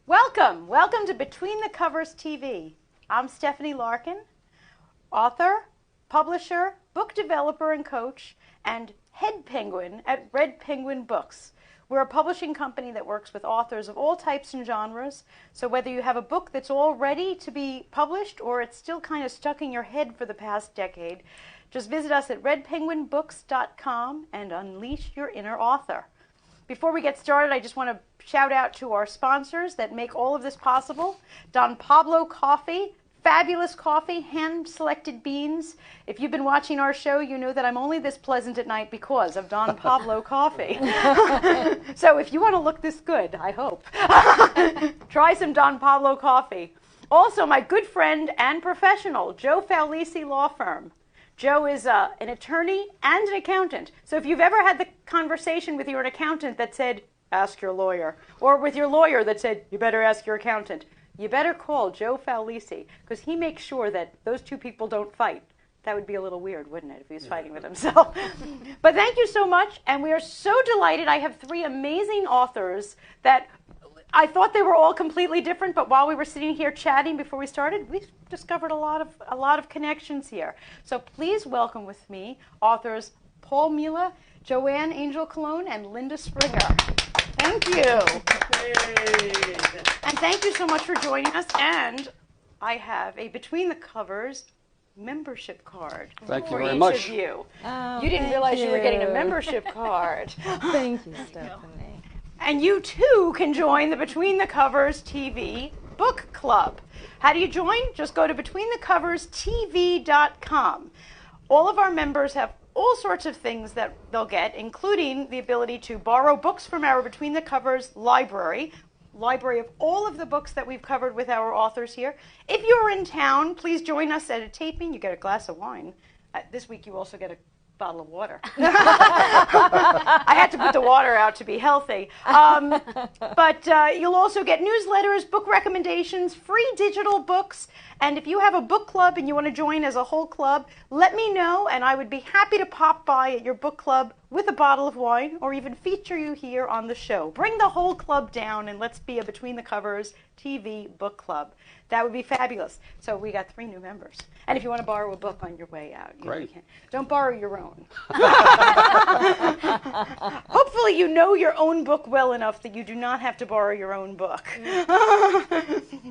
Welcome to Between the Covers TV. I'm Stephanie Larkin, author, publisher, book developer and coach, and head penguin at Red Penguin Books. We're a publishing company that works with authors of all types and genres, so whether you have a book that's all ready to be published or it's still kind of stuck in your head for the past decade, just visit us at redpenguinbooks.com and unleash your inner author. Before we get started, I just want to shout out to our sponsors that make all of this possible. Don Pablo Coffee, fabulous coffee, hand-selected beans. If you've been watching our show, you know that I'm only this pleasant at night because of Don Pablo Coffee. So if you want to look this good, I hope, try some Don Pablo Coffee. Also, my good friend and professional, Joe Fallisi Law Firm. Joe is an attorney and an accountant. So if you've ever had the conversation with your accountant that said, ask your lawyer, or with your lawyer that said, you better ask your accountant, you better call Joe Fallisi, because he makes sure that those two people don't fight. That would be a little weird, wouldn't it, if he was fighting with himself? But thank you so much, and we are so delighted. I have three amazing authors that I thought they were all completely different, but while we were sitting here chatting before we started, we discovered a lot of connections here. So please welcome with me authors Paul Mila, Joanne Angel Colon, and Linda Springer. Thank you. And thank you so much for joining us. And I have a Between the Covers membership card for each of you. Oh, you didn't realize you were getting a membership card. Thank you, Stephanie. And you, too, can join the Between the Covers TV book club. How do you join? Just go to betweenthecoverstv.com. All of our members have all sorts of things that they'll get, including the ability to borrow books from our Between the Covers library of all of the books that we've covered with our authors here. If you're in town, please join us at a taping. You get a glass of wine. This week you also get a bottle of water. I had to put the water out to be healthy. But you'll also get newsletters, book recommendations, free digital books. And if you have a book club and you want to join as a whole club, let me know, and I would be happy to pop by at your book club with a bottle of wine or even feature you here on the show. Bring the whole club down and let's be a Between the Covers TV book club. That would be fabulous. So we got 3 new members. And if you want to borrow a book on your way out, you can. Don't borrow your own. Hopefully you know your own book well enough that you do not have to borrow your own book.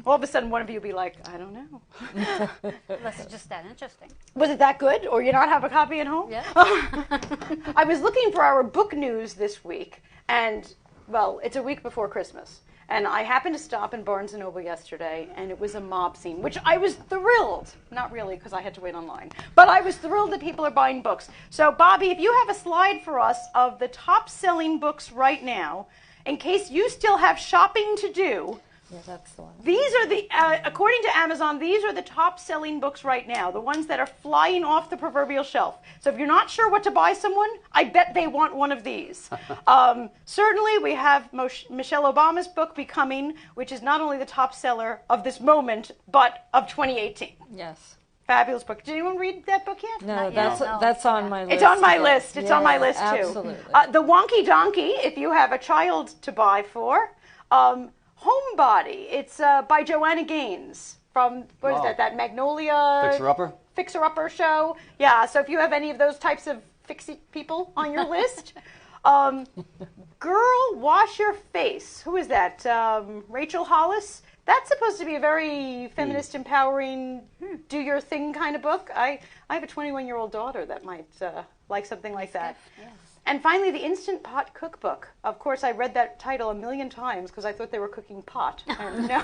All of a sudden one of you will be like, I don't know. Unless it's just that interesting. Was it that good? Or you not have a copy at home? Yeah. I was looking for our book news this week, and, well, it's a week before Christmas. And I happened to stop in Barnes & Noble yesterday, and it was a mob scene, which I was thrilled. Not really, because I had to wait online. But I was thrilled that people are buying books. So, Bobby, if you have a slide for us of the top-selling books right now, in case you still have shopping to do. Yeah, that's the one. These are the, according to Amazon, these are the top-selling books right now, the ones that are flying off the proverbial shelf. So if you're not sure what to buy someone, I bet they want one of these. Certainly, we have Michelle Obama's book, Becoming, which is not only the top seller of this moment, but of 2018. Yes. Fabulous book. Did anyone read that book yet? No, that's on my list. It's on my list. It's on my list, too. Absolutely. The Wonky Donkey, if you have a child to buy for. Homebody. It's by Joanna Gaines from, what is that Magnolia Fixer-Upper show. Yeah, so if you have any of those types of fixie people on your list. Girl, Wash Your Face. Who is that? Rachel Hollis. That's supposed to be a very feminist, empowering, do your thing kind of book. I have a 21-year-old daughter that might like something like that. Yes. And finally, the Instant Pot Cookbook. Of course, I read that title a million times because I thought they were cooking pot. And no.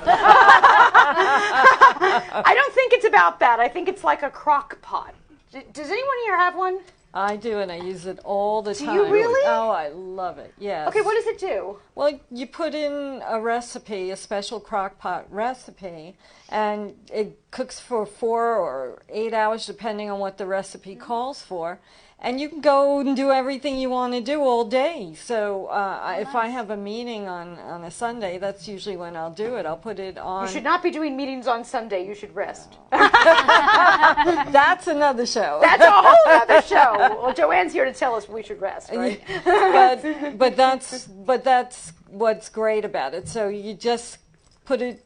I don't think it's about that. I think it's like a crock pot. Does anyone here have one? I do, and I use it all the time. Do you really? Oh, I love it, yes. Okay, what does it do? Well, you put in a recipe, a special crock pot recipe, and it cooks for 4 or 8 hours, depending on what the recipe calls for. And you can go and do everything you want to do all day. So if I have a meeting on a Sunday, that's usually when I'll do it. I'll put it on. You should not be doing meetings on Sunday. You should rest. That's another show. That's a whole other show. Well, Joanne's here to tell us we should rest, right? but that's what's great about it. So you just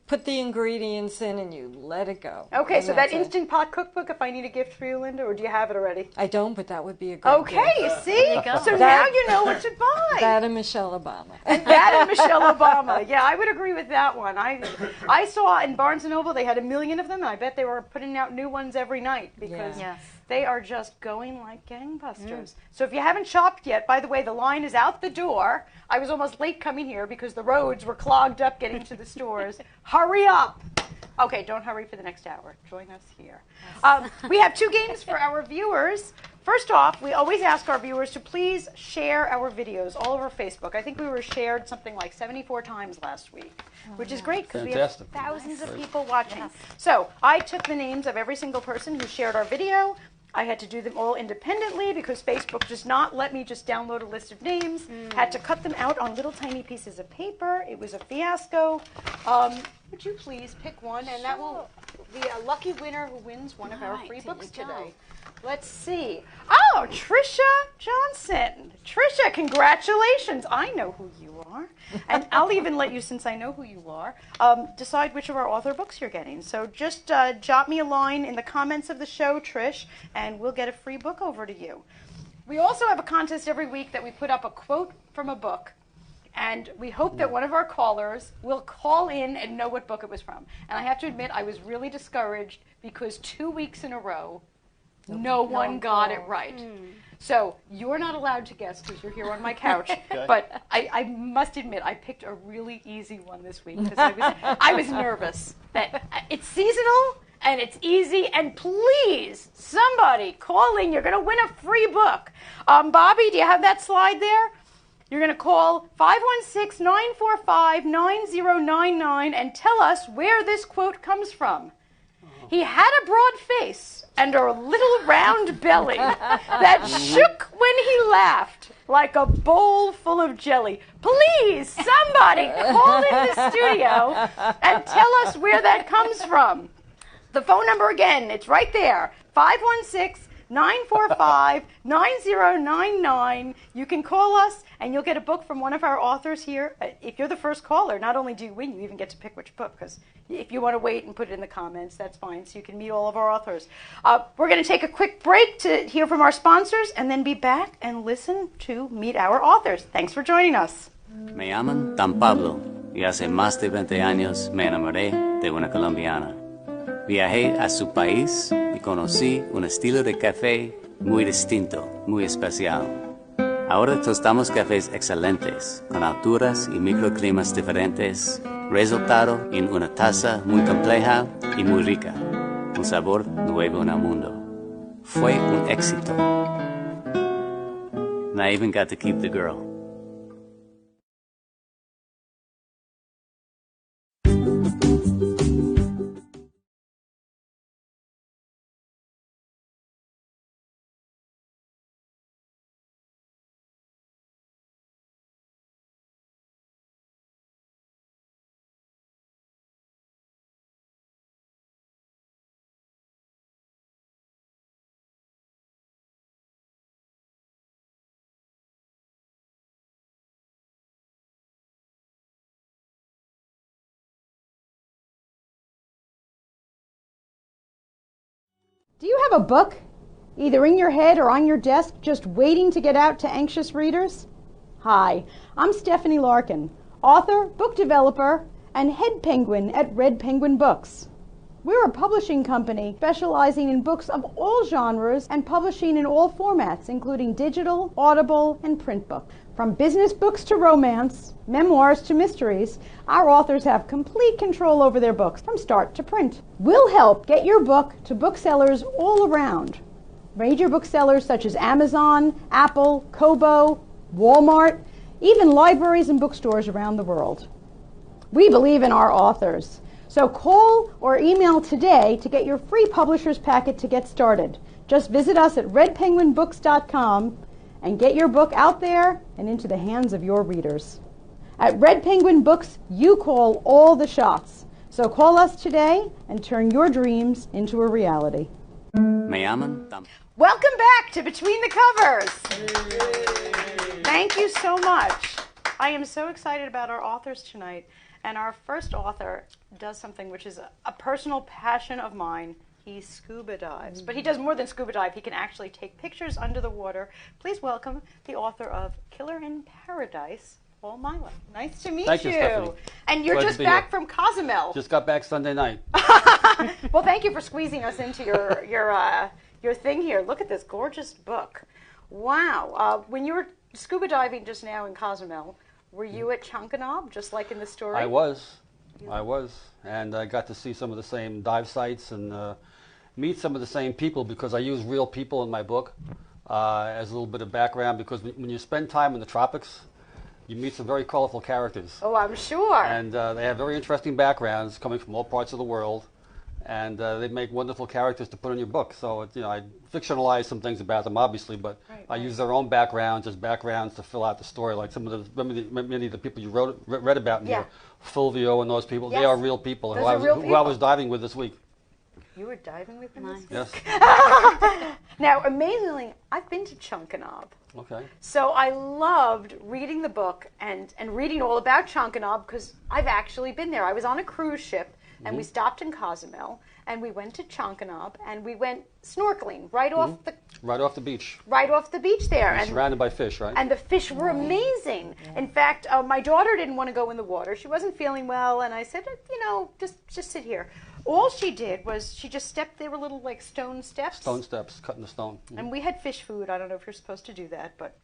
put the ingredients in and you let it go. Okay, And so that that's it. Instant Pot cookbook, if I need a gift for you, Linda, or do you have it already? I don't, but that would be a great Okay, gift. see? you go. So now you know what to buy. That and Michelle Obama. That and Michelle Obama. Yeah, I would agree with that one. I saw in Barnes & Noble they had 1 million of them, and I bet they were putting out new ones every night because Yes. they are just going like gangbusters. So if you haven't shopped yet, by the way, the line is out the door. I was almost late coming here because the roads were clogged up getting to the stores. Hurry up. Okay, don't hurry for the next hour. Join us here. We have 2 games for our viewers. First off, we always ask our viewers to please share our videos all over Facebook. I think we were shared something like 74 times last week, which is great because we have Fantastic. thousands of people watching. So I took the names of every single person who shared our video. I had to do them all independently because Facebook does not let me just download a list of names. Had to cut them out on little tiny pieces of paper. It was a fiasco. Would you please pick one? And that will be a lucky winner who wins one of our free books today. Let's see. Oh, Trisha Johnson. Trisha, congratulations. I know who you are. And I'll even let you, since I know who you are, decide which of our author books you're getting. So just jot me a line in the comments of the show, Trish, and we'll get a free book over to you. We also have a contest every week that we put up a quote from a book. And we hope that one of our callers will call in and know what book it was from. And I have to admit, I was really discouraged because 2 weeks in a row, no one got it right. So you're not allowed to guess because you're here on my couch. But I must admit, I picked a really easy one this week because I was nervous that it's seasonal and it's easy. And please, somebody call in. You're going to win a free book. Bobby, do you have that slide there? You're going to call 516-945-9099 and tell us where this quote comes from. He had a broad face and a little round belly that shook when he laughed like a bowl full of jelly. Please, somebody call in the studio and tell us where that comes from. The phone number again, it's right there, 516-945-9099. You can call us and you'll get a book from one of our authors here. If you're the first caller, not only do you win, you even get to pick which book, because if you want to wait and put it in the comments, that's fine, so you can meet all of our authors. We're going to take a quick break to hear from our sponsors and then be back and listen to meet our authors. Thanks for joining us. Me llaman Tan Pablo y hace más de 20 años me enamoré de una colombiana. Viajé a su país y conocí un estilo de café muy distinto, muy especial. Ahora tostamos cafés excelentes, con alturas y microclimas diferentes, resultado en una taza muy compleja y muy rica, un sabor nuevo en el mundo. Fue un éxito. And I even got to keep the girl. Do you have a book, either in your head or on your desk, just waiting to get out to anxious readers? Hi, I'm Stephanie Larkin, author, book developer, and head penguin at Red Penguin Books. We're a publishing company specializing in books of all genres and publishing in all formats, including digital, audible, and print books. From business books to romance, memoirs to mysteries, our authors have complete control over their books from start to print. We'll help get your book to booksellers all around. Major booksellers such as Amazon, Apple, Kobo, Walmart, even libraries and bookstores around the world. We believe in our authors. So call or email today to get your free publisher's packet to get started. Just visit us at redpenguinbooks.com and get your book out there and into the hands of your readers. At Red Penguin Books, you call all the shots. So call us today and turn your dreams into a reality. Me llaman Tan. Welcome back to Between the Covers. Thank you so much. I am so excited about our authors tonight. And our first author does something which is a personal passion of mine. He scuba dives. But he does more than scuba dive. He can actually take pictures under the water. Please welcome the author of Killer in Paradise, Paul Mila. Nice to meet Thank you, Stephanie. And you're Glad to just be back here. from Cozumel. Just got back Sunday night. Well, thank you for squeezing us into your thing here. Look at this gorgeous book. Wow. When you were scuba diving just now in Cozumel, were you at Chankanaab, just like in the story? I was. And I got to see some of the same dive sites and meet some of the same people because I use real people in my book as a little bit of background because when you spend time in the tropics, you meet some very colorful characters. Oh, I'm sure. And they have very interesting backgrounds coming from all parts of the world. And they make wonderful characters to put in your book. So, I fictionalize some things about them, obviously, but I use their own backgrounds as backgrounds to fill out the story. Like some of the many of the people you read about in here, Fulvio and those people, they are real people, who I was diving with this week. You were diving with them? Nice. Yes. Now, amazingly, I've been to Chankanaab. Okay. So I loved reading the book and reading all about Chankanaab because I've actually been there. I was on a cruise ship. And we stopped in Cozumel, and we went to Chankanaab, and we went snorkeling right off the beach. Right off the beach there. And surrounded by fish, right? And the fish were amazing. Yeah. In fact, my daughter didn't want to go in the water. She wasn't feeling well, and I said, just sit here. All she did was she just stepped. They were little like stone steps. Stone steps, cut in the stone. And we had fish food. I don't know if you're supposed to do that, but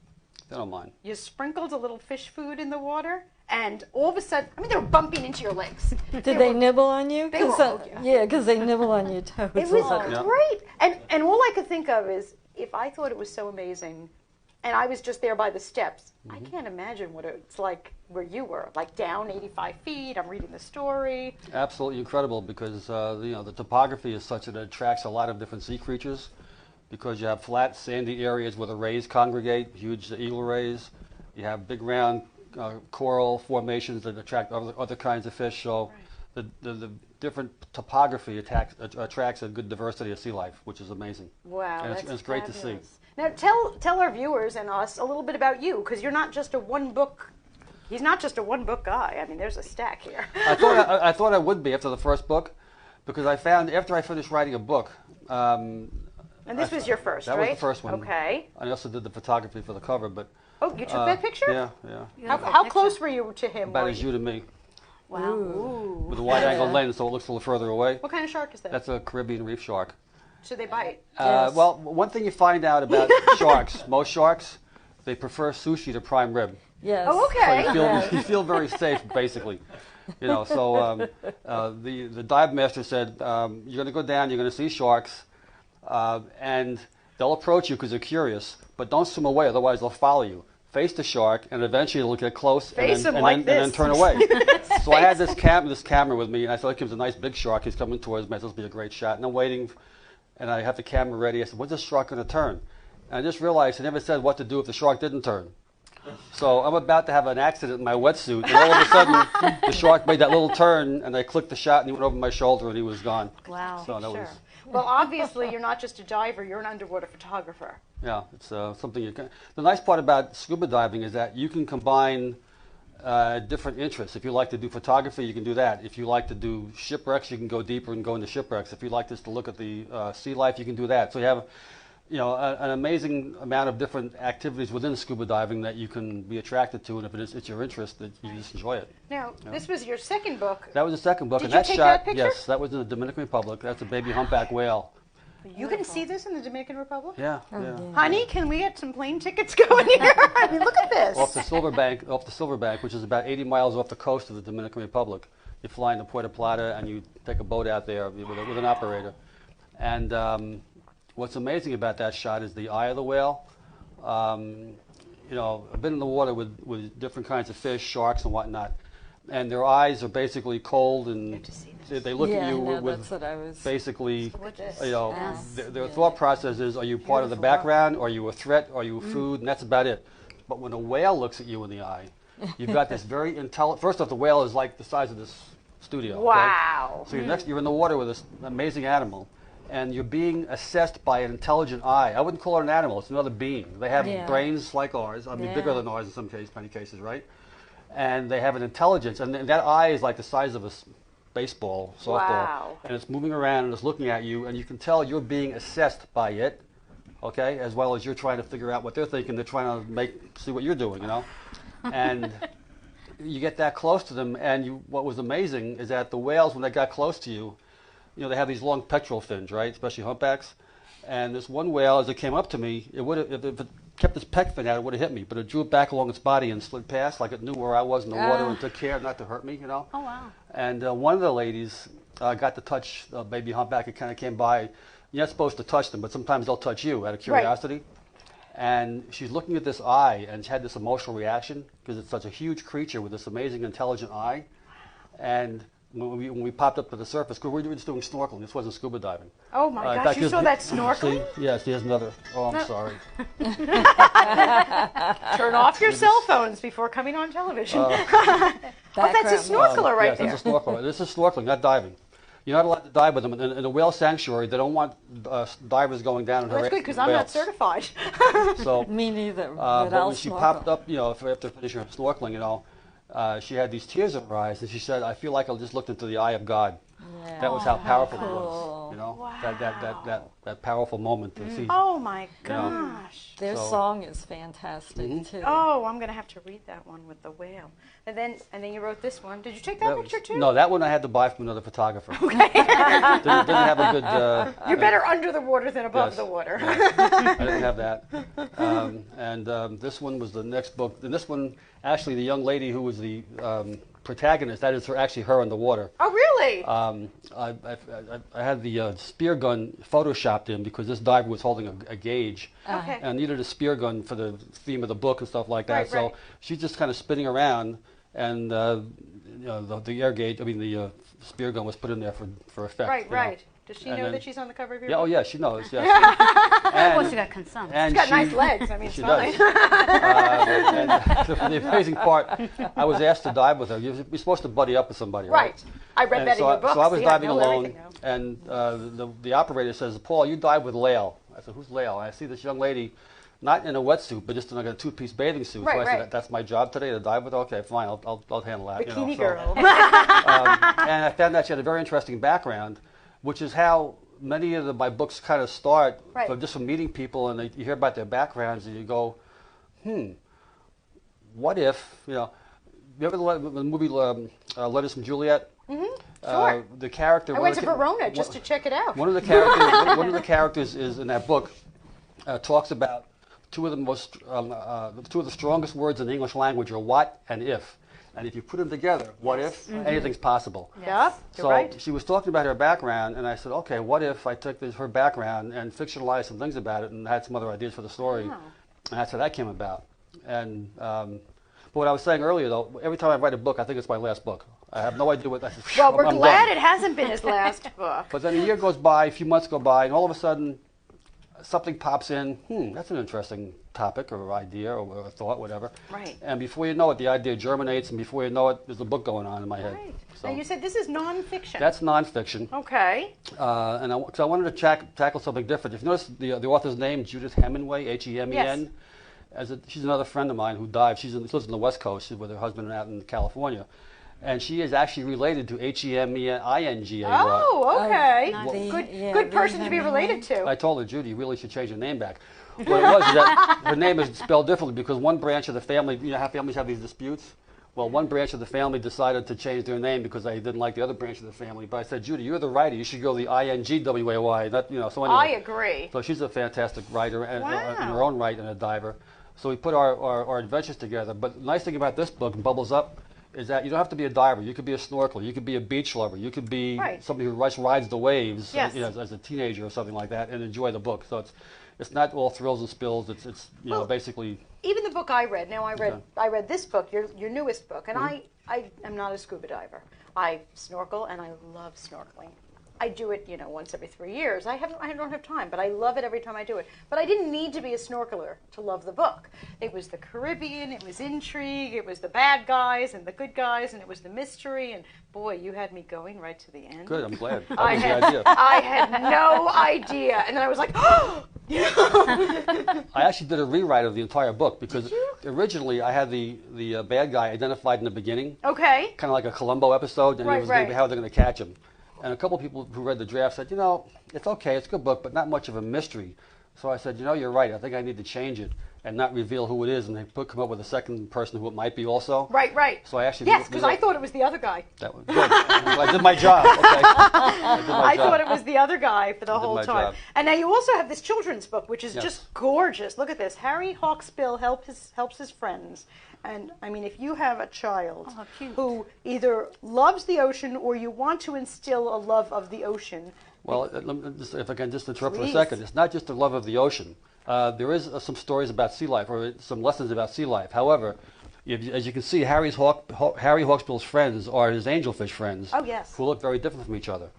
they don't mind. You sprinkled a little fish food in the water. And all of a sudden, they were bumping into your legs. Did they nibble on you? They were, yeah, because they nibble on your toes. It was great. And all I could think of is, if I thought it was so amazing, and I was just there by the steps, I can't imagine what it's like where you were, like down 85 feet, I'm reading the story. Absolutely incredible because, the topography is such that it attracts a lot of different sea creatures because you have flat, sandy areas where the rays congregate, huge eagle rays. You have big, round coral formations that attract other kinds of fish. So the different topography attracts a good diversity of sea life, which is amazing. Wow, and it's great to see. Now tell our viewers and us a little bit about you, because you're not just a one book. He's not just a one book guy. I mean, there's a stack here. I thought I would be after the first book, because I found after I finished writing a book. And this was your first, right? That was the first one. Okay. I also did the photography for the cover, but. Oh, you took that picture? Yeah. How close were you to him? About as you to me. Wow. Ooh. With a wide-angle lens, so it looks a little further away. What kind of shark is that? That's a Caribbean reef shark. Should they bite? Yes. Well, one thing you find out about sharks, most sharks, they prefer sushi to prime rib. Yes. Oh, okay. So you feel very safe, basically. So the dive master said, you're going to go down, you're going to see sharks, and they'll approach you because they're curious, but don't swim away, otherwise they'll follow you. Face the shark, and eventually it'll get close and then turn away. So I had this camera with me, and I thought, it was a nice big shark. He's coming towards me. This will be a great shot. And I'm waiting, and I have the camera ready. I said, when's this shark going to turn? And I just realized I never said what to do if the shark didn't turn. So I'm about to have an accident in my wetsuit, and all of a sudden the shark made that little turn, and I clicked the shot, and he went over my shoulder, and he was gone. Wow. So that was. Well, obviously, you're not just a diver, you're an underwater photographer. Yeah, it's something you can. The nice part about scuba diving is that you can combine different interests. If you like to do photography, you can do that. If you like to do shipwrecks, you can go deeper and go into shipwrecks. If you like just to look at the sea life, you can do that. So you have, an amazing amount of different activities within scuba diving that you can be attracted to, and if it's your interest, that you just enjoy it. Now, this was your second book. That was the second book. Did and you that take shot, that picture? Yes, that was in the Dominican Republic. That's a baby humpback whale. You can see this in the Dominican Republic? Yeah. Honey, can we get some plane tickets going here? I mean, look at this. Off the Silverbank, which is about 80 miles off the coast of the Dominican Republic. You fly into Puerto Plata and you take a boat out there with an operator. And what's amazing about that shot is the eye of the whale. I've been in the water with different kinds of fish, sharks and whatnot. And their eyes are basically cold, and they look at you with basically, their thought process is, are you part of the background, are you a threat, are you food, and that's about it. But when a whale looks at you in the eye, you've got this very intelligent, first off, the whale is like the size of this studio. Wow. Okay? So you're in the water with this amazing animal, and you're being assessed by an intelligent eye. I wouldn't call it an animal, it's another being. They have brains like ours, bigger than ours in many cases, right? and they have an intelligence, and that eye is like the size of a baseball, softball, Wow. and it's moving around and it's looking at you, and you can tell you're being assessed by it, okay, as well as you're trying to figure out what they're thinking. They're trying to see what you're doing, and you get that close to them, and what was amazing is that the whales, when they got close to you, they have these long pectoral fins, right, especially humpbacks, and this one whale, as it came up to me, it would have, if it kept its pec fin out, it would have hit me, but it drew it back along its body and slid past, like it knew where I was in the water and took care not to hurt me, Oh, wow. And one of the ladies got to touch a baby humpback. It kind of came by. You're not supposed to touch them, but sometimes they'll touch you out of curiosity. Right. And she's looking at this eye, and she had this emotional reaction because it's such a huge creature with this amazing, intelligent eye. And when we popped up to the surface, because we were just doing snorkeling. This wasn't scuba diving. Oh my In gosh, fact, you saw that snorkeling? See, yes, here's another. Oh, I'm sorry. Turn off your cell phones before coming on television. That's a snorkeler right yes, there. That's a snorkeler. This is snorkeling, not diving. You're not allowed to dive with them. In a whale sanctuary, they don't want divers going down and That's harassing good because I'm not whales. certified. So, Me neither. But but I'll when she snorkel. popped up, after finishing her snorkeling, she had these tears in her eyes, and she said, "I feel like I just looked into the eye of God." Yeah. That was how powerful it cool. was. That powerful moment to see. Oh my gosh. Their So- song is fantastic too. Oh, I'm going to have to read that one with the whale. And then you wrote this one. Did you take that picture too? No, that one I had to buy from another photographer. Okay. didn't have a good. You're better under the water than above Yes. the water. I didn't have that. This one was the next book. And this one, actually, the young lady who was the protagonist, that is actually her in the water. Oh, really? I had the spear gun photoshopped in because this diver was holding a gauge Okay. and needed a spear gun for the theme of the book and stuff like that. Right, so right. she's just kind of spinning around, and the air gauge, the spear gun was put in there for effect. Right, you know. right. Does she And know then- that she's on the cover of your Yeah, book? oh yeah, she knows. Yes. Well, she got consent. and She's got she- nice legs. I mean, it's she fine. does. And the amazing part, I was asked to dive with her. You're supposed to buddy up with somebody, right? Right. I read And that in your book. So I was See, diving know alone, everything now. and the operator says, "Paul, you dive with Lael." I said, "Who's Lael?" And I see this young lady, not in a wetsuit, but just in like a two-piece bathing suit. Right, so I said, right. "That's my job today, to dive with her? Okay, fine, I'll handle that." Bikini so, girl. and I found that she had a very interesting background, which is how many of my books kind of start Right. from meeting people, and you hear about their backgrounds, and you go, what if, you ever the movie Letters from Juliet? Sure. The character. I one went of to the ca- Verona just to check it out. One of the characters, one of the characters is in that book talks about two of the strongest words in the English language are what and if, and if you put them together, what if anything's possible. Yep, you're So right. she was talking about her background, and I said, okay, what if I took her background and fictionalized some things about it and had some other ideas for the story, Wow. and that's how that came about. And but what I was saying earlier, though, every time I write a book, I think it's my last book. I have no idea what. Well, we're I'm glad done. it hasn't been his last book. But then a year goes by, a few months go by, and all of a sudden, something pops in. That's an interesting topic or idea or a thought, whatever. Right. And before you know it, the idea germinates, and before you know it, there's a book going on in my head. Right. So Now, you said this is nonfiction. that's nonfiction. Okay. And I wanted to tackle something different. If you notice the author's name, Judith Hemingway, Hemen. Yes. She's another friend of mine who dives. She lives on the West Coast with her husband out in California. And she is actually related to Heminga. Oh, okay. The- Good person to be Hemingway. related to. I told her, Judy, you really should change your name back. What it was is that her name is spelled differently because one branch of the family, how families have these disputes? Well, one branch of the family decided to change their name because they didn't like the other branch of the family. But I said, Judy, you're the writer. You should go the Ingway. So anyway. I agree. So she's a fantastic writer in Wow. her own right and a diver. So we put our adventures together. But the nice thing about this book, Bubbles Up, is that you don't have to be a diver. You could be a snorkeler. You could be a beach lover. You could be Right. somebody who rides the waves Yes. as a teenager or something like that and enjoy the book. So it's not all thrills and spills. It's Well, basically. Even the book I read. Now I read Okay. I read this book, your newest book, and I am not a scuba diver. I snorkel and I love snorkeling. I do it, once every 3 years. I don't have time, but I love it every time I do it. But I didn't need to be a snorkeler to love the book. It was the Caribbean, it was intrigue, it was the bad guys and the good guys, and it was the mystery. And boy, you had me going right to the end. Good, I'm glad. That was the idea. I had no idea, and then I was like, oh. I actually did a rewrite of the entire book because originally I had the bad guy identified in the beginning. Okay. Kind of like a Columbo episode, and it was going to be how they're going to catch him. And a couple of people who read the draft said, it's okay, it's a good book, but not much of a mystery. So I said, you're right. I think I need to change it and not reveal who it is, and they come up with a second person who it might be also. Right. So I actually because I thought it was the other guy. That was good. I did my job. Okay. I thought it was the other guy for the whole time. Job. And now you also have this children's book, which is just gorgeous. Look at this. Harry Hawksbill helps his friends. And I mean, if you have a child who either loves the ocean or you want to instill a love of the ocean. Well, if I can just interrupt for a second, it's not just the love of the ocean. There is some stories about sea life, or some lessons about sea life. However, as you can see, Harry Hawksbill's friends are his angelfish friends. Oh, yes. Who look very different from each other.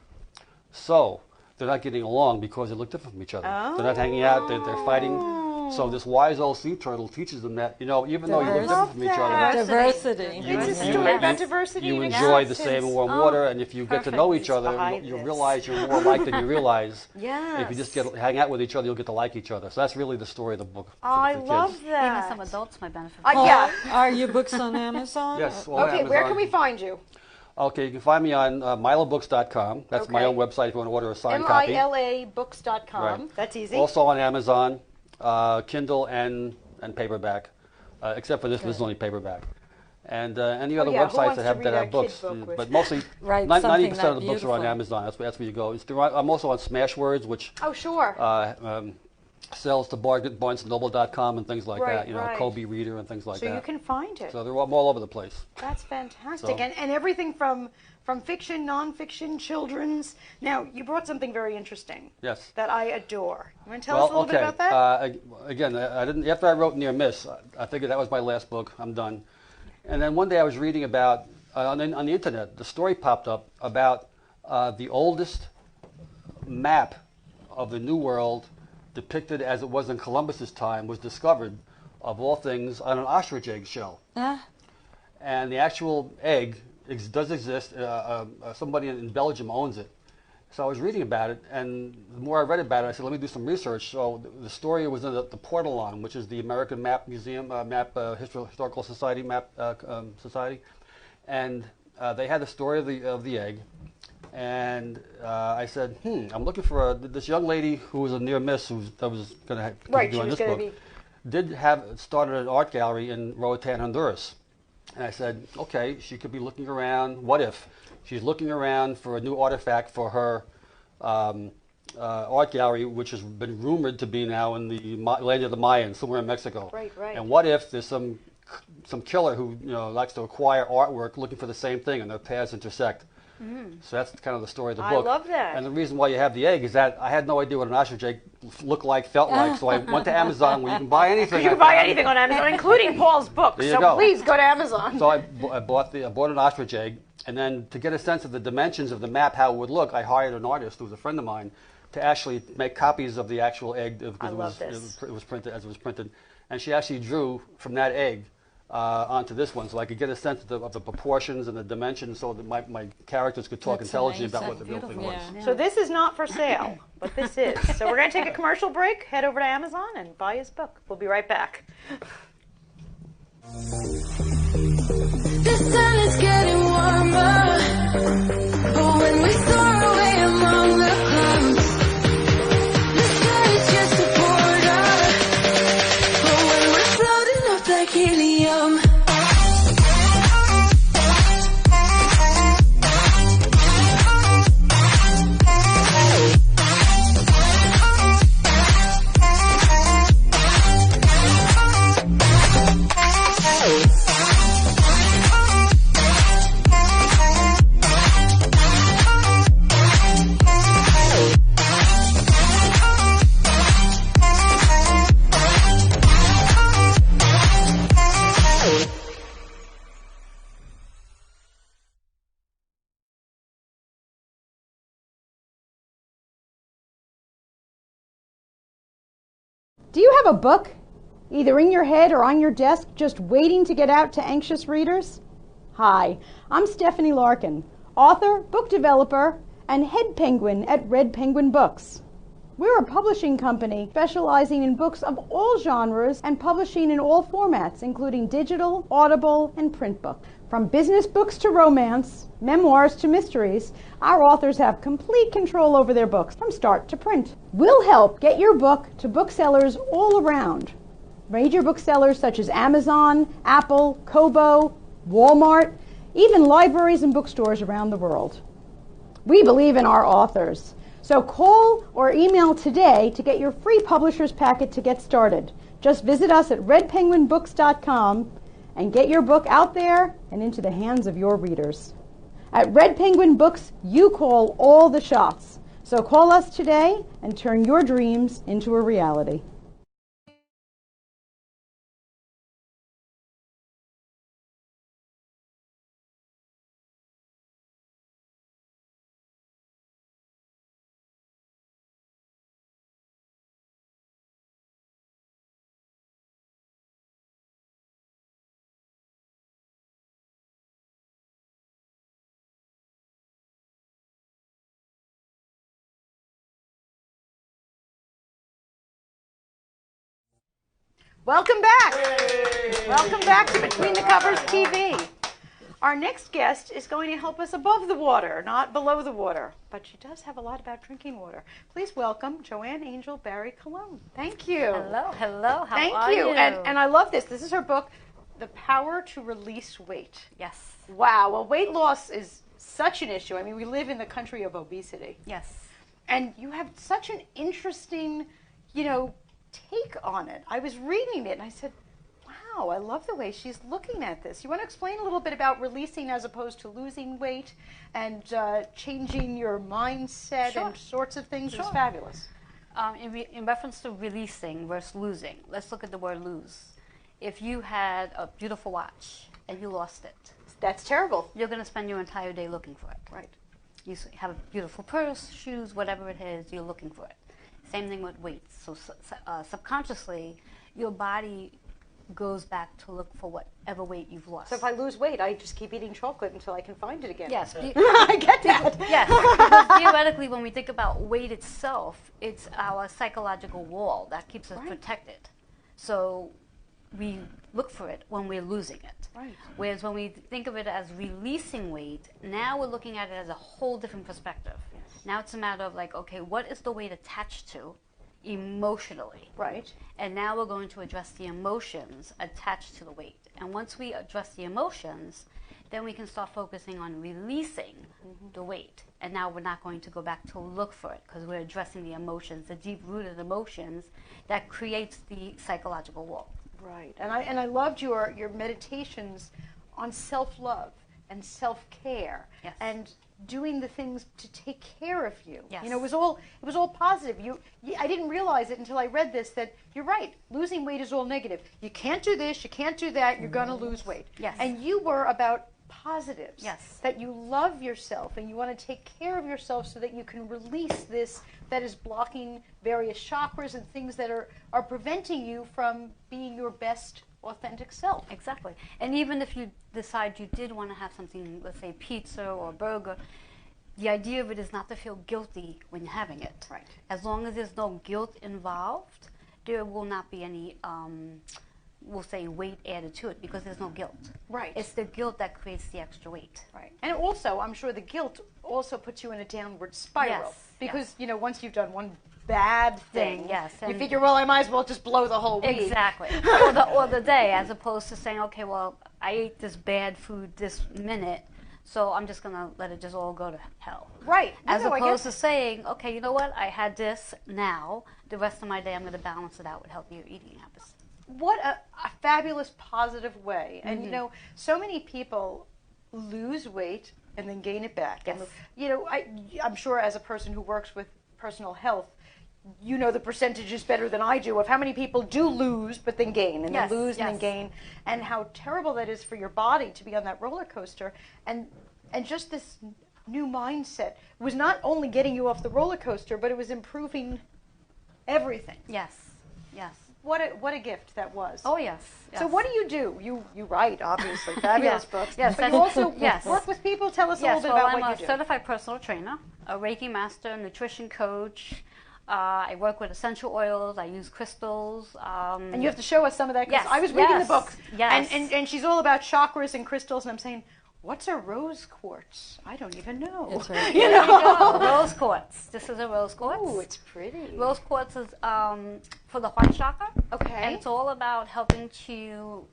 So they're not getting along because they look different from each other. Oh. They're not hanging out. They're fighting. So this wise old sea turtle teaches them that, even though you look different from each other, diversity. It's a story about diversity. You enjoy the same warm water, and if you get to know each other, you'll realize you're more alike than you realize. Yes. If you just hang out with each other, you'll get to like each other. So that's really the story of the book. I love that. Even some adults might benefit. Are your books on Amazon? Yes. Okay, Amazon. Where can we find you? Okay, you can find me on milabooks.com. That's my own website if you want to order a signed copy. MILAbooks.com. Right. That's easy. Also on Amazon, Kindle and paperback, except for this is only paperback. And any other websites that have books. But mostly, 90% of the books are on Amazon. That's where you go. I'm also on Smashwords, which sells to BarnesandNoble.com and things like that. Kobe Reader and things like that. So you can find it. So they're all over the place. That's fantastic. And everything from fiction, nonfiction, children's. Now, you brought something very interesting. Yes. That I adore. You want to tell us a little bit about that? Again, I didn't. After I wrote Near Miss, I figured that was my last book. I'm done. And then one day I was reading about on the internet. The story popped up about the oldest map of the New World, depicted as it was in Columbus's time, was discovered, of all things, on an ostrich egg shell. And the actual egg does exist. Somebody in Belgium owns it. So I was reading about it, and the more I read about it, I said, let me do some research. So the story was in the Portalon, which is the American Map Museum, Historical Society map society. And they had the story of the egg. And I said, I'm looking for this young lady who was a near miss that was going to be doing this book. Did started an art gallery in Roatan, Honduras. And I said, okay, she could be looking around. What if she's looking around for a new artifact for her art gallery, which has been rumored to be now in the land of the Mayans, somewhere in Mexico. Right. And what if there's some killer who likes to acquire artwork looking for the same thing, and their paths intersect? So that's kind of the story of the book. I love that. And the reason why you have the egg is that I had no idea what an ostrich egg looked like, felt like, so I went to Amazon where you can buy anything. You can buy anything on Amazon, including Paul's book. So please go to Amazon. So I bought an ostrich egg, and then to get a sense of the dimensions of the map, how it would look, I hired an artist who was a friend of mine to actually make copies of the actual egg because it was printed as it was printed, and she actually drew from that egg onto this one, so I could get a sense of the proportions and the dimensions, so that my characters could talk intelligently about what the real thing was. Yeah. So this is not for sale, but this is. So we're going to take a commercial break, head over to Amazon, and buy his book. We'll be right back. The sun is getting warmer, but when we soar away among the clouds, the sky is just a border, but when we're floating up like helium, Do you have a book, either in your head or on your desk, just waiting to get out to anxious readers? Hi, I'm Stephanie Larkin, author, book developer, and head penguin at Red Penguin Books. We're a publishing company specializing in books of all genres and publishing in all formats, including digital, audible, and print books. From business books to romance, memoirs to mysteries, our authors have complete control over their books from start to print. We'll help get your book to booksellers all around. Major booksellers such as Amazon, Apple, Kobo, Walmart, even libraries and bookstores around the world. We believe in our authors. So call or email today to get your free publisher's packet to get started. Just visit us at redpenguinbooks.com and get your book out there and into the hands of your readers. At Red Penguin Books, you call all the shots. So call us today and turn your dreams into a reality. Welcome back. Welcome back to Between the Covers TV. Our next guest is going to help us above the water, not below the water. But she does have a lot about drinking water. Please welcome Joanne Angel Barry Colon. Thank you. Hello, hello. How Thank are you. you? And I love this. This is her book, The Power to Release Weight. Yes. Wow. Well, weight loss is such an issue. I mean, we live in the country of obesity. Yes. And you have such an interesting, take on it. I was reading it and I said, wow, I love the way she's looking at this. You want to explain a little bit about releasing as opposed to losing weight and changing your mindset Sure. and sorts of things? Sure. It's fabulous. In reference to releasing versus losing, let's look at the word lose. If you had a beautiful watch and you lost it, That's terrible. you're going to spend your entire day looking for it. Right. You have a beautiful purse, shoes, whatever it is, you're looking for it. Same thing with weight. So subconsciously, your body goes back to look for whatever weight you've lost. So if I lose weight, I just keep eating chocolate until I can find it again. Yes. I get that. Yes, because theoretically, when we think about weight itself, it's our psychological wall that keeps us Right. protected. So we look for it when we're losing it. Right. Whereas when we think of it as releasing weight, now we're looking at it as a whole different perspective. Yes. Now it's a matter of like, okay, what is the weight attached to emotionally? Right. And now we're going to address the emotions attached to the weight. And once we address the emotions, then we can start focusing on releasing the weight. And now we're not going to go back to look for it because we're addressing the emotions, the deep-rooted emotions that creates the psychological wall. Right. And I loved your meditations on self-love and self-care. Yes. And doing the things to take care of you. Yes. It was all positive. I didn't realize it until I read this that you're right. Losing weight is all negative. You can't do this, you can't do that, you're going to lose weight. Yes. And you were about positives. Yes. That you love yourself and you want to take care of yourself so that you can release this that is blocking various chakras and things that are preventing you from being your best authentic self. Exactly. And even if you decide you did want to have something, let's say pizza or burger, the idea of it is not to feel guilty when you're having it. Right. As long as there's no guilt involved, there will not be any, we'll say, weight added to it because there's no guilt. Right. It's the guilt that creates the extra weight. Right. And also, I'm sure the guilt also puts you in a downward spiral. Yes, Because, once you've done one bad thing, yes, you and- figure, well, I might as well just blow the whole week. Exactly. or the day, as opposed to saying, okay, well, I ate this bad food this minute, so I'm just going to let it just all go to hell. Right. As No, I opposed get- to saying, okay, you know what, I had this now, the rest of my day I'm going to balance it out with healthier eating habits. What a fabulous, positive way. And, so many people lose weight and then gain it back. Yes. And, I'm sure as a person who works with personal health, you know the percentages better than I do of how many people do lose but then gain and Yes, then lose and then yes. gain, and how terrible that is for your body to be on that roller coaster. And just this new mindset was not only getting you off the roller coaster, but it was improving everything. Yes, yes. what a gift that was. Oh, yes. So what do? You write, obviously, fabulous Yes. books. Yes, But you also yes. work with people. Tell us a Yes, little bit well, about I'm what a you do. certified personal trainer, a Reiki master, nutrition coach. I work with essential oils. I use crystals. And you have to show us some of that, because Yes, I was reading the yes, book, yes. and she's all about chakras and crystals, and I'm saying, what's a rose quartz? I don't even know. It's right. You There you know? go. Rose quartz. This is a rose quartz. Oh, it's pretty. Rose quartz is for the heart chakra. Okay. And it's all about helping to